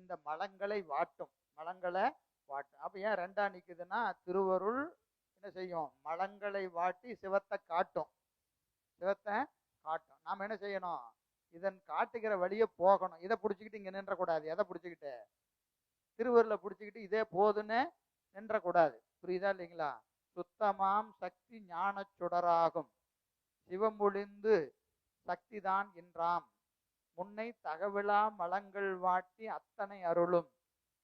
இந்த மலங்களை வாட்டும். மலங்களை வாட்டும். அப்ப ஏன் ரெண்டா நிக்குதுன்னா, திருவருள் என்ன செய்யும்? மலங்களை வாட்டி சிவத்தை காட்டும். சிவத்தை காட்டும். நாம என்ன செய்யணும்? இதன் காட்டுகிற வழியே போகணும். இதை பிடிச்சிக்கிட்டு இங்க நின்றக்கூடாது. எதை பிடிச்சிக்கிட்டு? திருவருளை பிடிச்சிக்கிட்டு இதே போதுன்னு நின்றக்கூடாது. புரியுதா இல்லைங்களா? சுத்தமாம் சக்தி ஞான சுடராகும் சிவமொழிந்து சக்திதான் என்றாம் முன்னை தகவிலா மலங்கள் வாட்டி அத்தனை அருளும்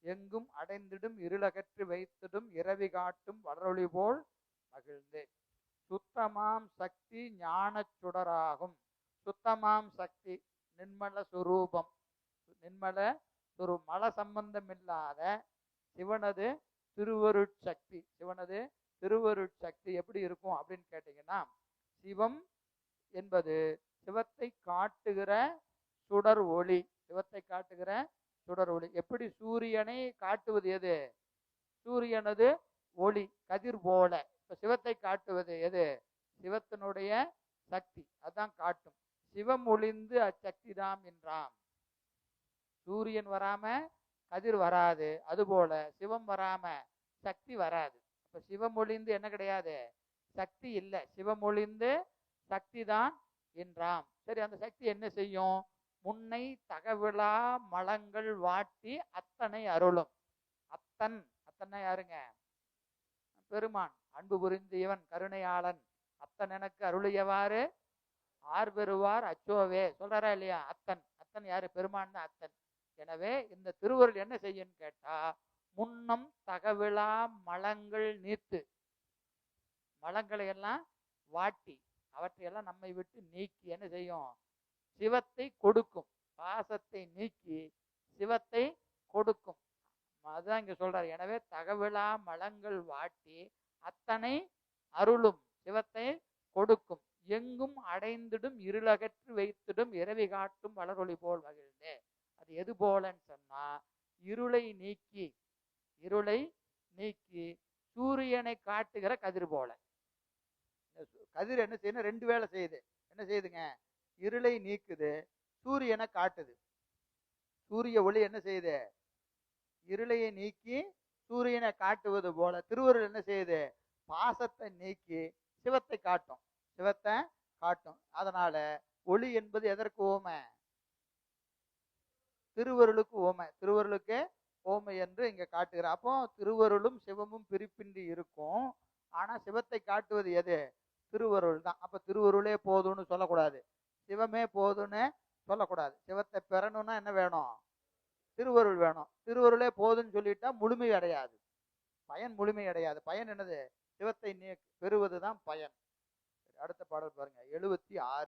எங்கும் அடைந்திடும் இருளகற்றி வைத்திடும் இரவி காட்டும் வளரொளி போல் மகிழ்ந்து. சுத்தமாம் சக்தி ஞான சுடராகும். சுத்தமாம் சக்தி நிர்மல சுரூபம். நிர்மல ஒரு மல சம்பந்தம் இல்லாத சிவனது திருவருட்சக்தி. சிவனது திருவருட்சக்தி எப்படி இருக்கும் அப்படின்னு கேட்டீங்கன்னா, சிவம் என்பது சிவத்தை காட்டுகிற சுடர் ஒளி. சிவத்தை காட்டுகிற சுடர் ஒளி. எப்படி சூரியனை காட்டுவது எது? சூரியனது ஒளி கதிர் போல. இப்ப சிவத்தை காட்டுவது எது? சிவத்தினுடைய சக்தி. அதான் காட்டும். சிவம் ஒளிந்து அச்சக்தி தாம் என்றாம். சூரியன் வராம கதிர் வராது, அதுபோல சிவம் வராம சக்தி வராது. அப்ப சிவம் ஒளிந்து என்ன கிடையாது? சக்தி இல்லை. சிவம் ஒளிந்து சக்தி தான் என்றாம். சரி, அந்த சக்தி என்ன செய்யும்? முன்னை தகவிலா மலங்கள் வாட்டி அத்தனை அருளும். அத்தன், அத்தனை யாருங்க? பெருமான். அன்பு புரிந்து இவன் கருணையாளன் அத்தன் எனக்கு அருளியவாறு ஆர் பெறுவார் அச்சோவே சொல்றாரா இல்லையா? அத்தன். அத்தன் யாரு? பெருமான் தான் அத்தன். எனவே இந்த திருவருள் என்ன செய்யும் கேட்டா, முன்னம் தகவிலா மலங்கள் நீத்து, மலங்களை எல்லாம் வாட்டி அவற்றையெல்லாம் நம்மை விட்டு நீக்கி என்ன செய்யும்? சிவத்தை கொடுக்கும். பாசத்தை நீக்கி சிவத்தை கொடுக்கும். அதுதான் இங்க சொல்றாரு. எனவே தகவிலா மலங்கள் வாட்டி அத்தனை அருளும் சிவத்தை கொடுக்கும். எங்கும் அடைந்திடும் இருளகற்றி வைத்திடும் இரவி காட்டும் வளரொளி போல் மகிழ்ந்தே. அது எது போலன்னு சொன்னா, இருளை நீக்கி, இருளை நீக்கி சூரியனை காட்டுகிற கதிர் போல. கதிர் என்ன செய்யணும்? ரெண்டு வேலை செய்யுது. என்ன செய்யுதுங்க? இருளை நீக்குது, சூரியனை காட்டுது. சூரிய ஒளி என்ன செய்யுது? இருளையை நீக்கி சூரியனை காட்டுவது போல திருவருள் என்ன செய்யுது? பாசத்தை நீக்கி சிவத்தை காட்டும். சிவத்தை காட்டும். அதனால ஒளி என்பது எதற்கு ஓமை? திருவருளுக்கு ஓமை. திருவருளுக்கு ஓமை என்று இங்க காட்டுகிறார். அப்போ திருவருளும் சிவமும் பிரிப்பின்றி இருக்கும். ஆனா சிவத்தை காட்டுவது எது? திருவருள் தான். அப்ப திருவருளே போதும்னு சொல்லக்கூடாது, சிவமே போதும்னு சொல்லக்கூடாது. சிவத்தை பெறணும்னா என்ன வேணும்? திருவருள் வேணும். திருவருளே போதுன்னு சொல்லிட்டா முழுமை அடையாது, பயன் முழுமை அடையாது. பயன் என்னது? சிவத்தை பெறுவதுதான் பயன். அடுத்த பாடல் பாருங்க, 76.